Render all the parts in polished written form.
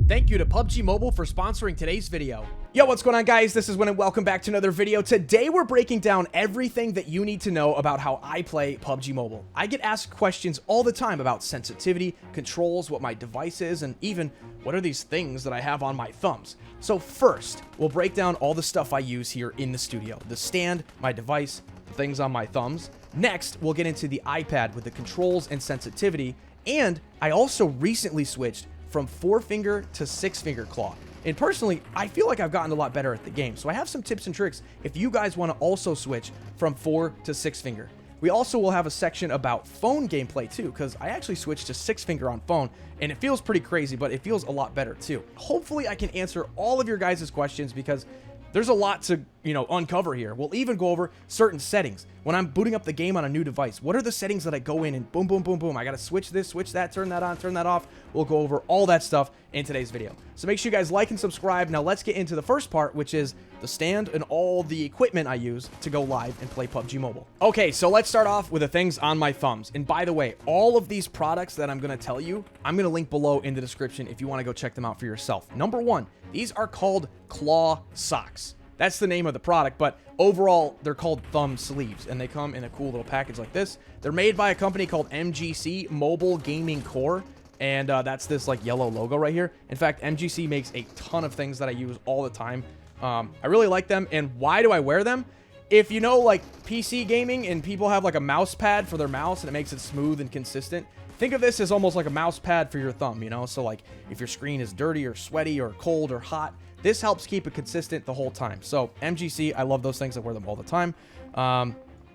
Thank you to PUBG Mobile for sponsoring today's video. Yo, what's going on, guys? This is Wynn and welcome back to another video. Today, we're breaking down everything that you need to know about how I play PUBG Mobile. I get asked questions all the time about sensitivity, controls, what my device is, and even what are these things that I have on my thumbs. So first, we'll break down all the stuff I use here in the studio. The stand, my device, the things on my thumbs. Next, we'll get into the iPad with the controls and sensitivity. And I also recently switched from 4-finger to 6-finger claw. And personally, I feel like I've gotten a lot better at the game. So I have some tips and tricks if you guys want to also switch from 4 to 6-finger. We also will have a section about phone gameplay too, because I actually switched to 6-finger on phone, and it feels pretty crazy, but it feels a lot better too. Hopefully I can answer all of your guys' questions because there's a lot to, uncover here. We'll even go over certain settings. When I'm booting up the game on a new device, what are the settings that I go in and boom, boom, boom, boom. I got to switch this, switch that, turn that on, turn that off. We'll go over all that stuff in today's video. So make sure you guys like and subscribe. Now let's get into the first part, which is the stand and all the equipment I use to go live and play PUBG Mobile. Okay, so let's start off with the things on my thumbs. And by the way, all of these products that I'm going to tell you, I'm going to link below in the description if you want to go check them out for yourself. Number one, these are called claw socks. That's the name of the product, but overall, they're called thumb sleeves, and they come in a cool little package like this. They're made by a company called MGC, Mobile Gaming Core, and that's this like yellow logo right here. In fact, MGC makes a ton of things that I use all the time. I really like them, and why do I wear them? If you know, like PC gaming, and people have like a mouse pad for their mouse, and it makes it smooth and consistent, think of this as almost like a mouse pad for your thumb, So like if your screen is dirty or sweaty or cold or hot, this helps keep it consistent the whole time. So MGC, I love those things. I wear them all the time.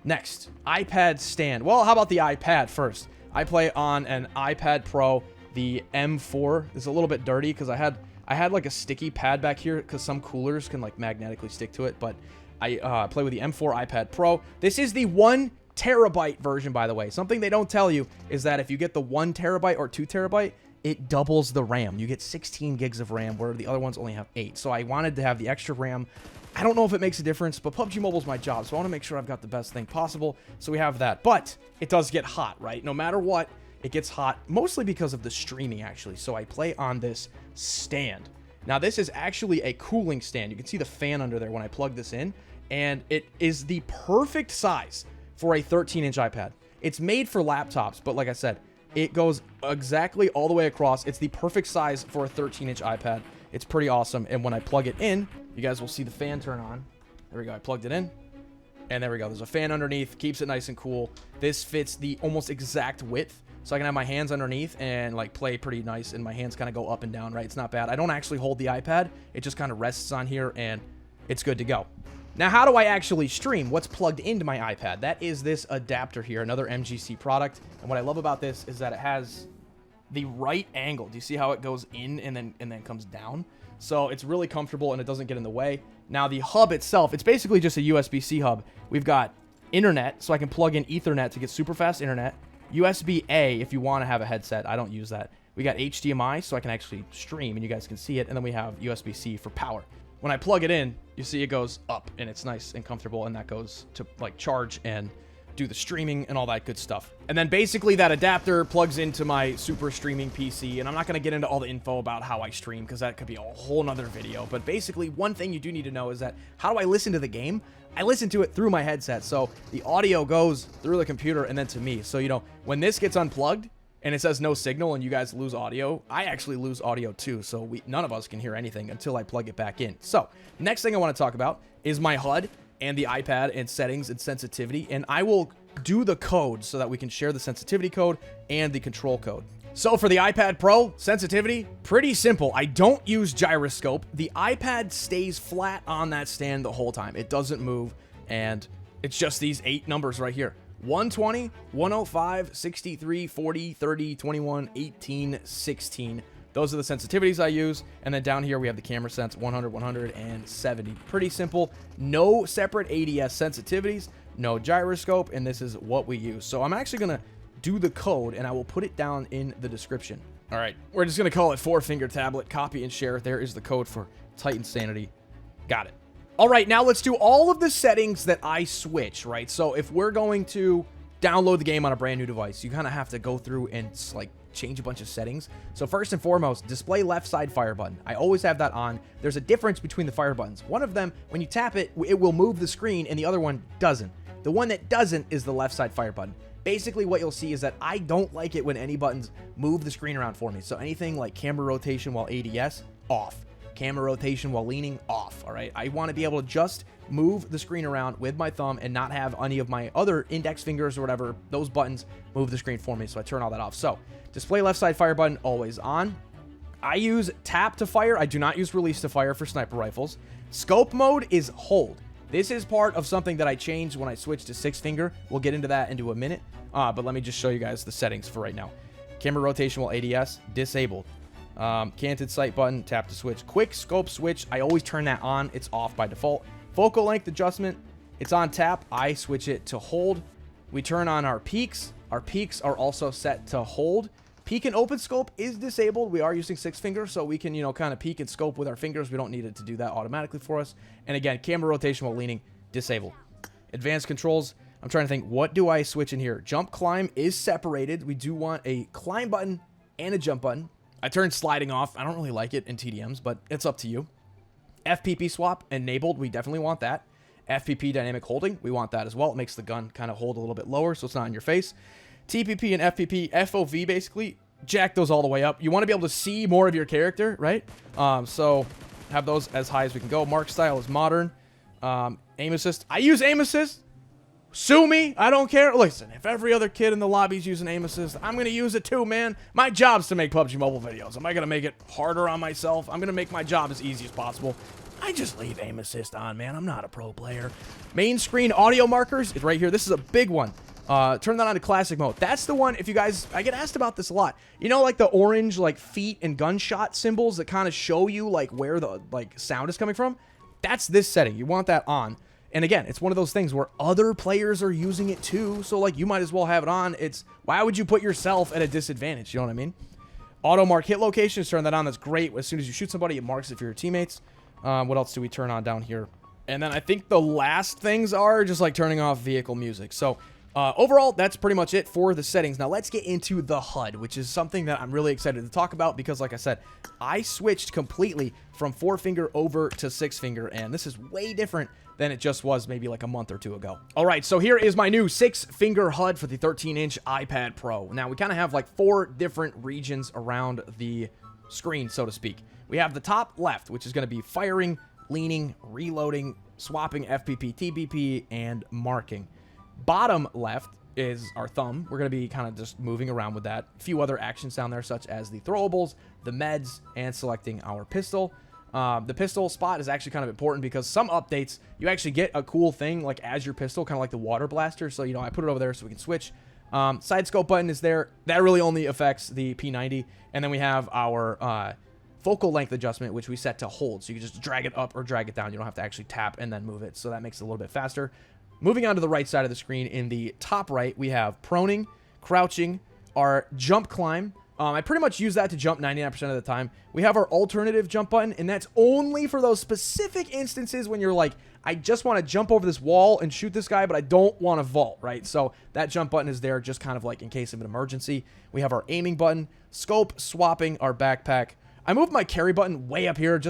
Next, iPad stand. Well, how about the iPad first? I play on an iPad Pro, the M4. It's a little bit dirty because I had like a sticky pad back here because some coolers can like magnetically stick to it. But I play with the M4 iPad Pro. This is the 1 terabyte version, by the way. Something they don't tell you is that if you get the 1 terabyte or 2 terabyte, it doubles the RAM. You get 16 gigs of RAM, where the other ones only have 8. So I wanted to have the extra RAM. I don't know if it makes a difference, but PUBG Mobile is my job, so I want to make sure I've got the best thing possible. So we have that. But it does get hot, right? No matter what, it gets hot, mostly because of the streaming, actually. So I play on this stand. Now, this is actually a cooling stand. You can see the fan under there when I plug this in, and it is the perfect size for a 13-inch iPad. It's made for laptops, but like I said, it goes exactly all the way across. It's the perfect size for a 13-inch iPad. It's pretty awesome. And when I plug it in, you guys will see the fan turn on. There we go. I plugged it in. And there we go. There's a fan underneath. Keeps it nice and cool. This fits the almost exact width. So I can have my hands underneath and like play pretty nice. And my hands kind of go up and down, right? It's not bad. I don't actually hold the iPad. It just kind of rests on here and it's good to go. Now, how do I actually stream? What's plugged into my iPad? That is this adapter here, another MGC product. And what I love about this is that it has the right angle. Do you see how it goes in and then comes down? So it's really comfortable and it doesn't get in the way. Now, the hub itself, it's basically just a USB-C hub. We've got internet, so I can plug in Ethernet to get super fast internet. USB-A if you want to have a headset. I don't use that. We got HDMI, so I can actually stream and you guys can see it. And then we have USB-C for power. When I plug it in, you see it goes up and it's nice and comfortable, and that goes to like charge and do the streaming and all that good stuff. And then basically that adapter plugs into my super streaming PC, and I'm not going to get into all the info about how I stream because that could be a whole nother video. But basically one thing you do need to know is that how do I listen to the game? I listen to it through my headset. So the audio goes through the computer and then to me. So, when this gets unplugged, and it says no signal and you guys lose audio, I actually lose audio too, so none of us can hear anything until I plug it back in. So, next thing I want to talk about is my HUD and the iPad and settings and sensitivity, and I will do the code so that we can share the sensitivity code and the control code. So for the iPad Pro, sensitivity, pretty simple. I don't use gyroscope. The iPad stays flat on that stand the whole time. It doesn't move, and it's just these 8 numbers right here. 120, 105, 63, 40, 30, 21, 18, 16. Those are the sensitivities I use. And then down here, we have the camera sense, 100, 100, and 70. Pretty simple. No separate ADS sensitivities, no gyroscope, and this is what we use. So I'm actually going to do the code, and I will put it down in the description. All right, we're just going to call it 4-finger tablet, copy and share. There is the code for Wynnsanity. Got it. All right, now let's do all of the settings that I switch, right? So if we're going to download the game on a brand new device, you kind of have to go through and like change a bunch of settings. So first and foremost, display left side fire button. I always have that on. There's a difference between the fire buttons. One of them, when you tap it, it will move the screen, and the other one doesn't. The one that doesn't is the left side fire button. Basically, what you'll see is that I don't like it when any buttons move the screen around for me. So anything like camera rotation while ADS, off. Camera rotation while leaning, off. All right, I want to be able to just move the screen around with my thumb and not have any of my other index fingers or whatever, those buttons move the screen for me. So I turn all that off. So display left side fire button always on. I use tap to fire. I do not use release to fire for sniper rifles. Scope mode is hold. This is part of something that I changed when I switched to 6-finger. We'll get into that into a minute, but let me just show you guys the settings for right now. Camera rotation while ADS, disabled. Canted sight button, tap to switch. Quick scope switch, I always turn that on. It's off by default. Focal length adjustment, it's on tap. I switch it to hold. We turn on our peaks. Our peaks are also set to hold. Peek and open scope is disabled. We are using 6-finger, so we can, kind of peek and scope with our fingers. We don't need it to do that automatically for us. And again, camera rotation while leaning, disabled. Advanced controls, I'm trying to think, what do I switch in here? Jump climb is separated. We do want a climb button and a jump button. I turned sliding off. I don't really like it in TDMs, but it's up to you. FPP swap enabled. We definitely want that. FPP dynamic holding. We want that as well. It makes the gun kind of hold a little bit lower so it's not in your face. TPP and FPP, FOV basically, jack those all the way up. You want to be able to see more of your character, right? So have those as high as we can go. Mark style is modern. Aim assist. I use aim assist. Sue me. I don't care. Listen, if every other kid in the lobby's using aim assist, I'm going to use it too, man. My job's to make PUBG Mobile videos. Am I going to make it harder on myself? I'm going to make my job as easy as possible. I just leave aim assist on, man. I'm not a pro player. Main screen audio markers is right here. This is a big one. Turn that on to classic mode. That's the one, if you guys, I get asked about this a lot. You know, like the orange, like feet and gunshot symbols that kind of show you like where the sound is coming from? That's this setting. You want that on. And again, it's one of those things where other players are using it too. So like you might as well have it on. Why would you put yourself at a disadvantage? You know what I mean? Auto mark hit locations, turn that on. That's great. As soon as you shoot somebody, it marks it for your teammates. What else do we turn on down here? And then I think the last things are just like turning off vehicle music. So overall, that's pretty much it for the settings. Now let's get into the HUD, which is something that I'm really excited to talk about because like I said, I switched completely from 4-finger over to 6-finger, and this is way different than it just was maybe like a month or two ago. All right, so here is my new 6-finger HUD for the 13-inch iPad Pro. Now we kind of have like 4 different regions around the screen, so to speak. We have the top left, which is going to be firing, leaning, reloading, swapping FPP, TPP, and marking. Bottom left is our thumb. We're going to be kind of just moving around with that. A few other actions down there, such as the throwables, the meds, and selecting our pistol. The pistol spot is actually kind of important because some updates, you actually get a cool thing like as your pistol, kind of like the water blaster. So, I put it over there so we can switch. Side scope button is there. That really only affects the P90. And then we have our focal length adjustment, which we set to hold. So you can just drag it up or drag it down. You don't have to actually tap and then move it. So that makes it a little bit faster. Moving on to the right side of the screen, in the top right, we have proning, crouching, our jump climb. I pretty much use that to jump 99% of the time. We have our alternative jump button, and that's only for those specific instances when you're like, I just want to jump over this wall and shoot this guy, but I don't want to vault, right? So that jump button is there just kind of like in case of an emergency. We have our aiming button, scope, swapping, our backpack. I moved my carry button way up here.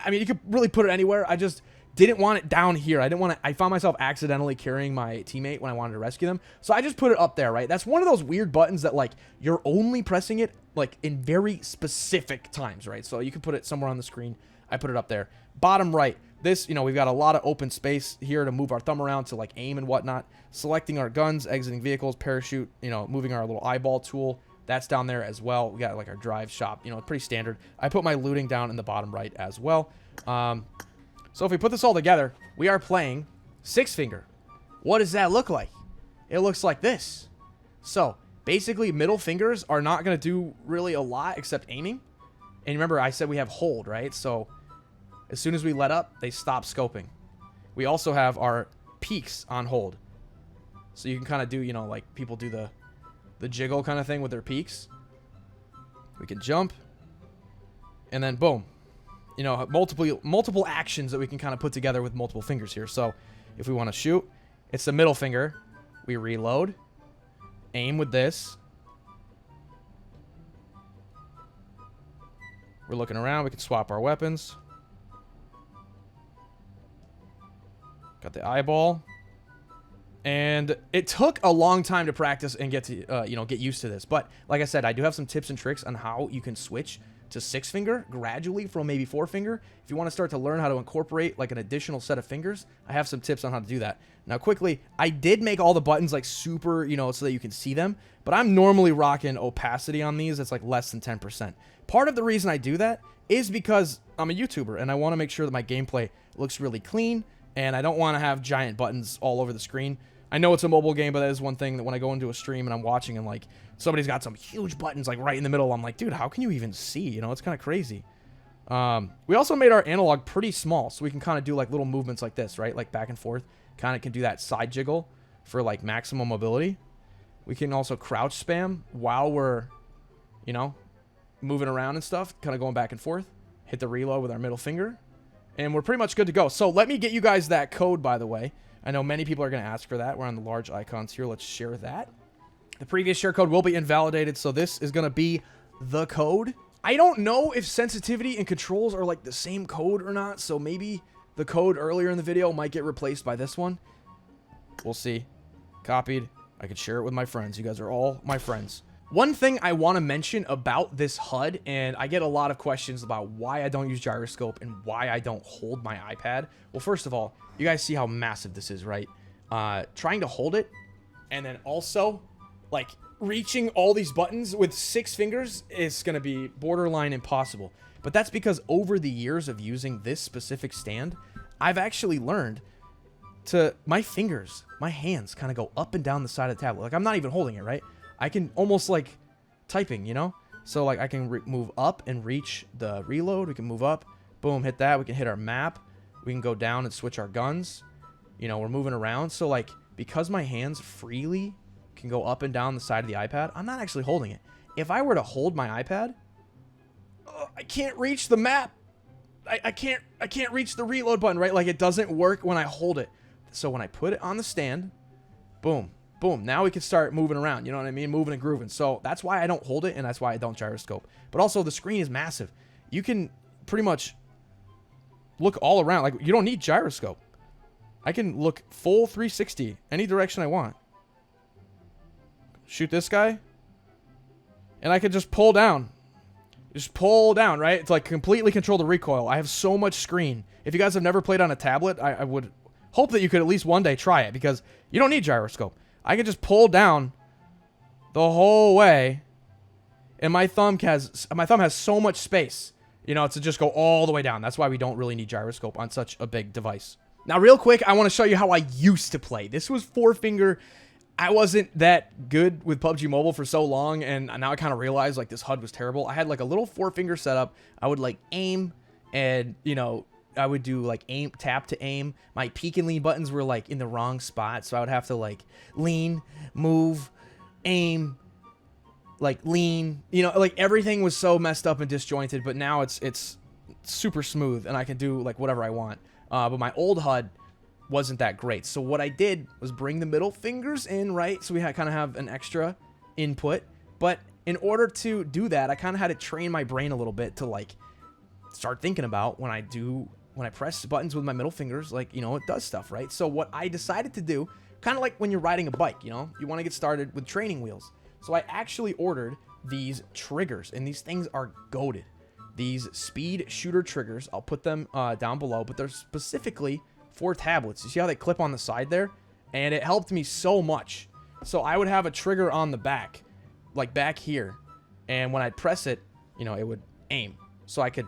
You could really put it anywhere. I just didn't want it down here. I found myself accidentally carrying my teammate when I wanted to rescue them. So I just put it up there, right? That's one of those weird buttons that like you're only pressing it like in very specific times, right? So you can put it somewhere on the screen. I put it up there. Bottom right, this, we've got a lot of open space here to move our thumb around to like aim and whatnot. Selecting our guns, exiting vehicles, parachute, moving our little eyeball tool. That's down there as well. We got like our drive shop, pretty standard. I put my looting down in the bottom right as well. So if we put this all together, we are playing 6-finger. What does that look like? It looks like this. So basically middle fingers are not going to do really a lot except aiming. And remember, I said we have hold, right? So as soon as we let up, they stop scoping. We also have our peaks on hold. So you can kind of do, like people do the jiggle kind of thing with their peaks. We can jump. And then boom. Multiple actions that we can kind of put together with multiple fingers here. So if we want to shoot, it's the middle finger. We reload. Aim with this. We're looking around. We can swap our weapons. Got the eyeball. And it took a long time to practice and get to, get used to this. But like I said, I do have some tips and tricks on how you can switch to 6-finger gradually from maybe 4-finger. If you want to start to learn how to incorporate like an additional set of fingers, I have some tips on how to do that. Now, quickly, I did make all the buttons like super, so that you can see them. But I'm normally rocking opacity on these. It's like less than 10%. Part of the reason I do that is because I'm a YouTuber and I want to make sure that my gameplay looks really clean. And I don't want to have giant buttons all over the screen. I know it's a mobile game, but that is one thing that when I go into a stream and I'm watching and like somebody's got some huge buttons like right in the middle, I'm like, dude, how can you even see? It's kind of crazy. We also made our analog pretty small so we can kind of do like little movements like this, right? Like back and forth. Kind of can do that side jiggle for like maximum mobility. We can also crouch spam while we're, moving around and stuff, kind of going back and forth. Hit the reload with our middle finger. And we're pretty much good to go. So let me get you guys that code, by the way. I know many people are going to ask for that. We're on the large icons here. Let's share that. The previous share code will be invalidated, so this is going to be the code. I don't know if sensitivity and controls are like the same code or not, so maybe the code earlier in the video might get replaced by this one. We'll see. Copied. I could share it with my friends. You guys are all my friends. One thing I want to mention about this HUD, and I get a lot of questions about why I don't use gyroscope and why I don't hold my iPad. Well, first of all, you guys see how massive this is, right? Trying to hold it, and then also, like, reaching all these buttons with 6 fingers is going to be borderline impossible. But that's because over the years of using this specific stand, I've actually learned to, my fingers, my hands kind of go up and down the side of the tablet. Like, I'm not even holding it, right? I can almost like typing, So like I can move up and reach the reload. We can move up, boom, hit that. We can hit our map. We can go down and switch our guns. We're moving around. So like because my hands freely can go up and down the side of the iPad, I'm not actually holding it. If I were to hold my iPad, I can't reach the map. I can't reach the reload button, right? Like it doesn't work when I hold it. So when I put it on the stand, boom. Boom, now we can start moving around, you know what I mean? Moving and grooving. So that's why I don't hold it, and that's why I don't gyroscope. But also, the screen is massive. You can pretty much look all around. Like, you don't need gyroscope. I can look full 360, any direction I want. Shoot this guy. And I can just pull down. Just pull down, right? It's like completely control the recoil. I have so much screen. If you guys have never played on a tablet, I would hope that you could at least one day try it, because you don't need gyroscope. I can just pull down the whole way, and my thumb has so much space, to just go all the way down. That's why we don't really need gyroscope on such a big device. Now, real quick, I want to show you how I used to play. This was 4-finger. I wasn't that good with PUBG Mobile for so long, and now I kind of realized, like, this HUD was terrible. I had, like, a little 4-finger setup. I would, like, aim, and, I would do like aim, tap to aim. My peek and lean buttons were like in the wrong spot, so I would have to like lean, move, aim, like lean. Like everything was so messed up and disjointed. But now it's super smooth, and I can do like whatever I want. But my old HUD wasn't that great. So what I did was bring the middle fingers in, right? So we kind of have an extra input. But in order to do that, I kind of had to train my brain a little bit to like start thinking about when I press buttons with my middle fingers, like, it does stuff, right? So what I decided to do, kind of like when you're riding a bike, you want to get started with training wheels. So I actually ordered these triggers, and these things are goated. These speed shooter triggers, I'll put them down below, but they're specifically for tablets. You see how they clip on the side there? And it helped me so much. So I would have a trigger on the back, like back here, and when I'd press it, it would aim. So I could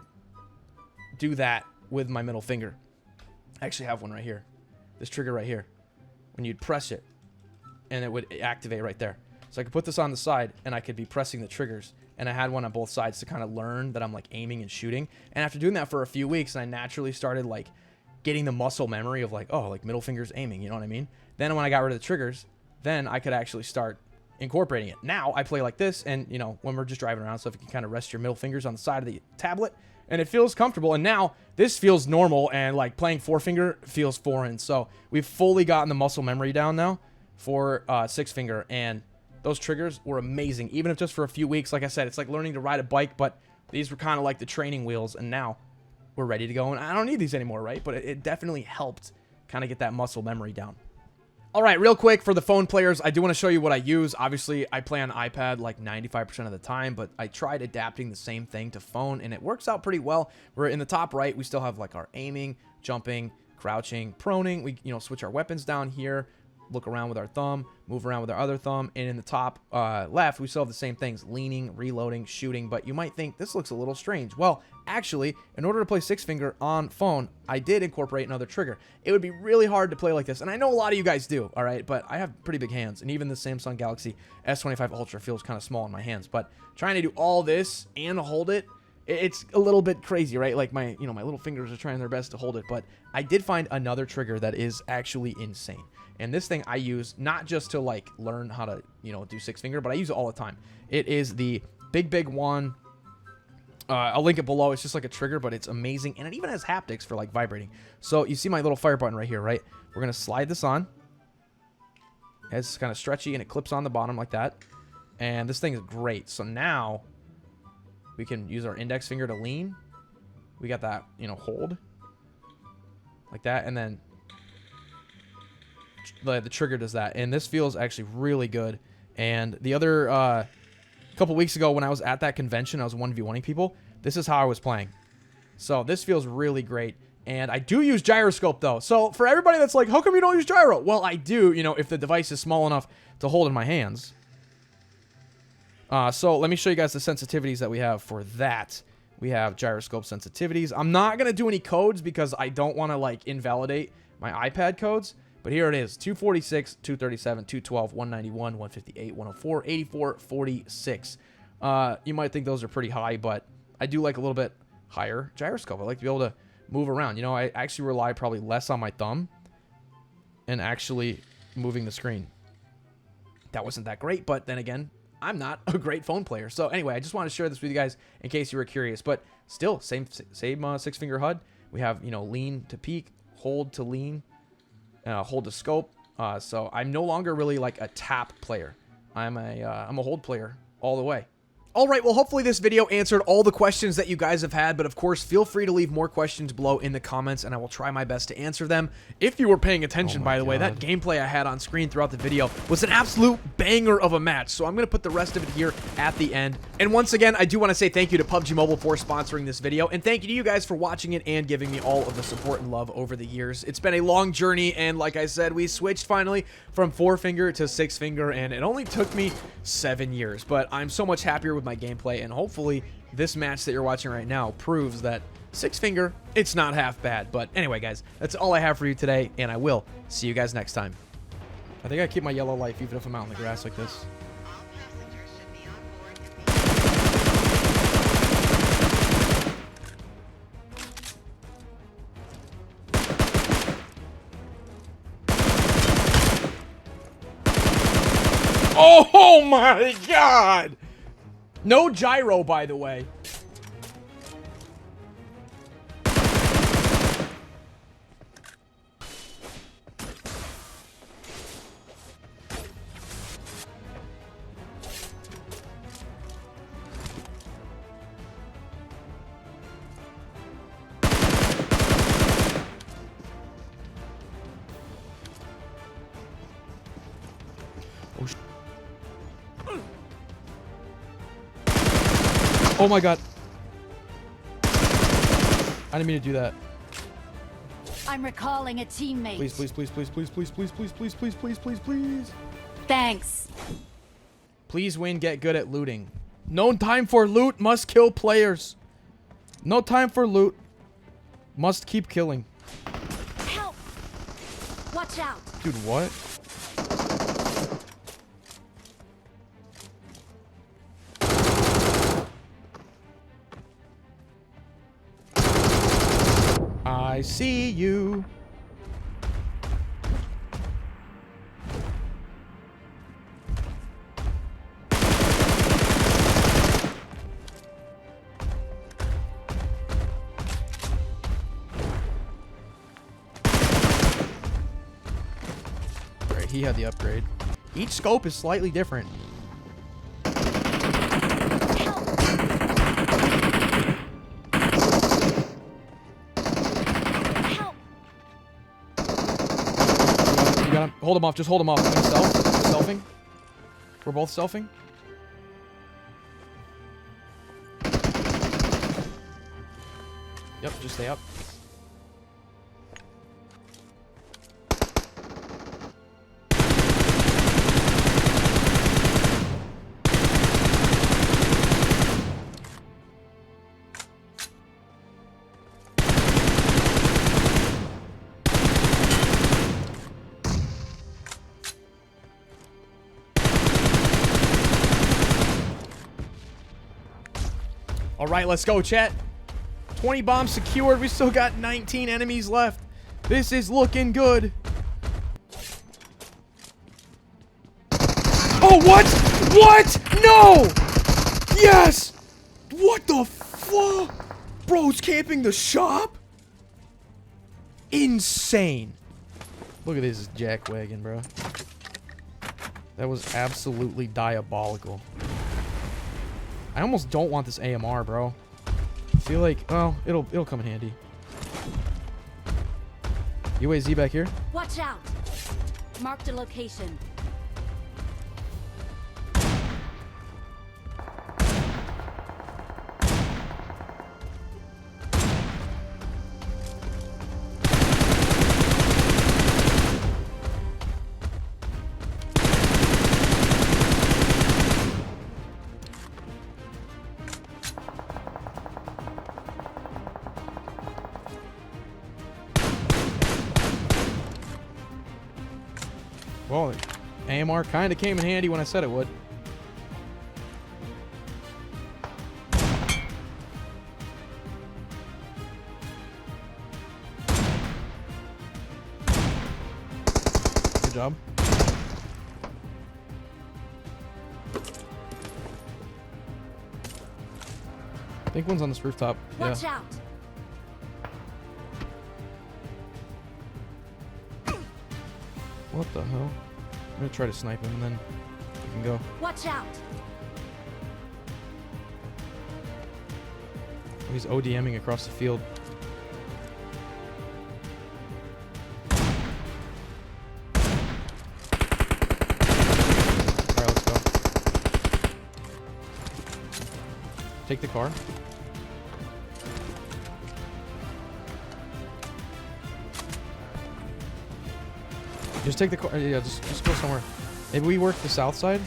do that with my middle finger. I actually have one right here. This trigger right here. When you'd press it, and it would activate right there. So I could put this on the side, and I could be pressing the triggers. And I had one on both sides to kind of learn that I'm like aiming and shooting. And after doing that for a few weeks, I naturally started like getting the muscle memory of like, oh, like middle fingers aiming, you know what I mean? Then when I got rid of the triggers, then I could actually start incorporating it. Now I play like this, and when we're just driving around stuff, you can kind of rest your middle fingers on the side of the tablet, and it feels comfortable. And now this feels normal, and like playing 4-finger feels foreign. So we've fully gotten the muscle memory down now for 6-finger, and those triggers were amazing. Even if just for a few weeks, like I said, it's like learning to ride a bike, but These were kind of like the training wheels, and now we're ready to go. And I don't need these anymore, right? But it definitely helped kind of get that muscle memory down. All right, real quick for the phone players, I do want to show you what I use. Obviously, I play on iPad like 95% of the time, but I tried adapting the same thing to phone, and it works out pretty well. We're in the top right, we still have like our aiming, jumping, crouching, proning. We, switch our weapons down here, look around with our thumb, move around with our other thumb, and in the top left, we still have the same things, leaning, reloading, shooting, but you might think this looks a little strange. Well, actually, in order to play six finger on phone, I did incorporate another trigger. It would be really hard to play like this, and I know a lot of you guys do, all right, but I have pretty big hands, and even the Samsung Galaxy S25 Ultra feels kind of small in my hands, but trying to do all this and hold it, it's a little bit crazy, right? Like my little fingers are trying their best to hold it, but I did find another trigger that is actually insane. And this thing I use not just to like learn how to, do six finger, but I use it all the time. It is the big one. I'll link it below. It's just like a trigger, but it's amazing. And it even has haptics for like vibrating. So you see my little fire button right here, right? We're going to slide this on. It's kind of stretchy and it clips on the bottom like that. And this thing is great. So now we can use our index finger to lean. We got that, hold like that. And then the trigger does that. And this feels actually really good. And the other, couple weeks ago when I was at that convention, I was 1v1ing people. This is how I was playing. So this feels really great. And I do use gyroscope though. So for everybody that's like, how come you don't use gyro? Well, I do, if the device is small enough to hold in my hands. So let me show you guys the sensitivities that we have for that. We have gyroscope sensitivities. I'm not going to do any codes because I don't want to like invalidate my iPad codes. But here it is, 246, 237, 212, 191, 158, 104, 84, 46. You might think those are pretty high, but I do like a little bit higher gyroscope. I like to be able to move around. I actually rely probably less on my thumb and actually moving the screen. That wasn't that great, but then again, I'm not a great phone player. So anyway, I just want to share this with you guys in case you were curious. But still, same six-finger HUD. We have, lean to peek, hold to lean, hold to scope. So I'm no longer really like a tap player. I'm a hold player all the way. All right, well, hopefully this video answered all the questions that you guys have had, but of course, feel free to leave more questions below in the comments, and I will try my best to answer them. If you were paying attention, by the way, that gameplay I had on screen throughout the video was an absolute banger of a match, so I'm going to put the rest of it here at the end. And once again, I do want to say thank you to PUBG Mobile for sponsoring this video, and thank you to you guys for watching it and giving me all of the support and love over the years. It's been a long journey, and like I said, we switched finally from 4-finger to 6-finger, and it only took me 7 years, but I'm so much happier with my gameplay, and hopefully this match that you're watching right now proves that 6-finger, it's not half bad. But anyway, guys, that's all I have for you today, and I will see you guys next time. I think I keep my yellow life even if I'm out in the grass like this. Oh my god! No gyro, by the way. Oh my god. I didn't mean to do that. I'm recalling a teammate. Please, please, please, please, please, please, please, please, please, please, please, please, please. Thanks. Please win, get good at looting. No time for loot, must kill players. No time for loot. Must keep killing. Help! Watch out. Dude, what? I see you. Great, he had the upgrade. Each scope is slightly different. Help! got him. Hold him off. Just hold him off. I'm gonna self. Selfing. We're both selfing. Yep, just stay up. All right, let's go, chat. 20 bombs secured. We still got 19 enemies left. This is looking good. Oh, what? What? No! Yes! What the fuck? Bro's camping the shop? Insane. Look at this jackwagon, bro. That was absolutely diabolical. I almost don't want this AMR, bro. I feel like, well, it'll come in handy. UAZ back here. Watch out. Marked a location. Well, AMR kind of came in handy when I said it would. Good job. I think one's on this rooftop. Watch Yeah. out. What the hell? I'm gonna try to snipe him and then we can go. Watch out. Oh, he's ODMing across the field. Alright, let's go. Take the car. Just take the car. Yeah, just go somewhere. Maybe we work the south side.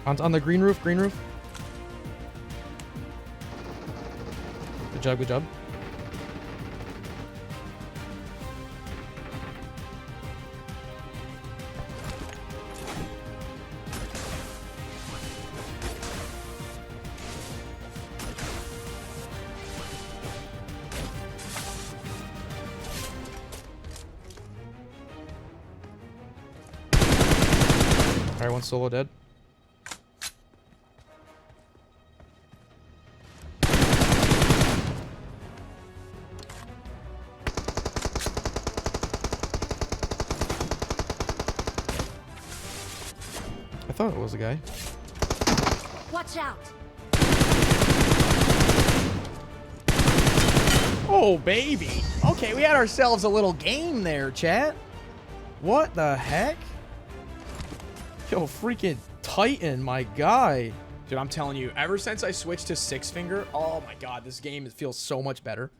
On the green roof, green roof. Good job, good job. Alright, one solo dead. I thought it was a guy. Watch out. Oh, baby. Okay, we had ourselves a little game there, chat. What the heck? Yo, freaking Titan, my guy. Dude, I'm telling you, ever since I switched to 6-finger, oh my god, this game feels so much better.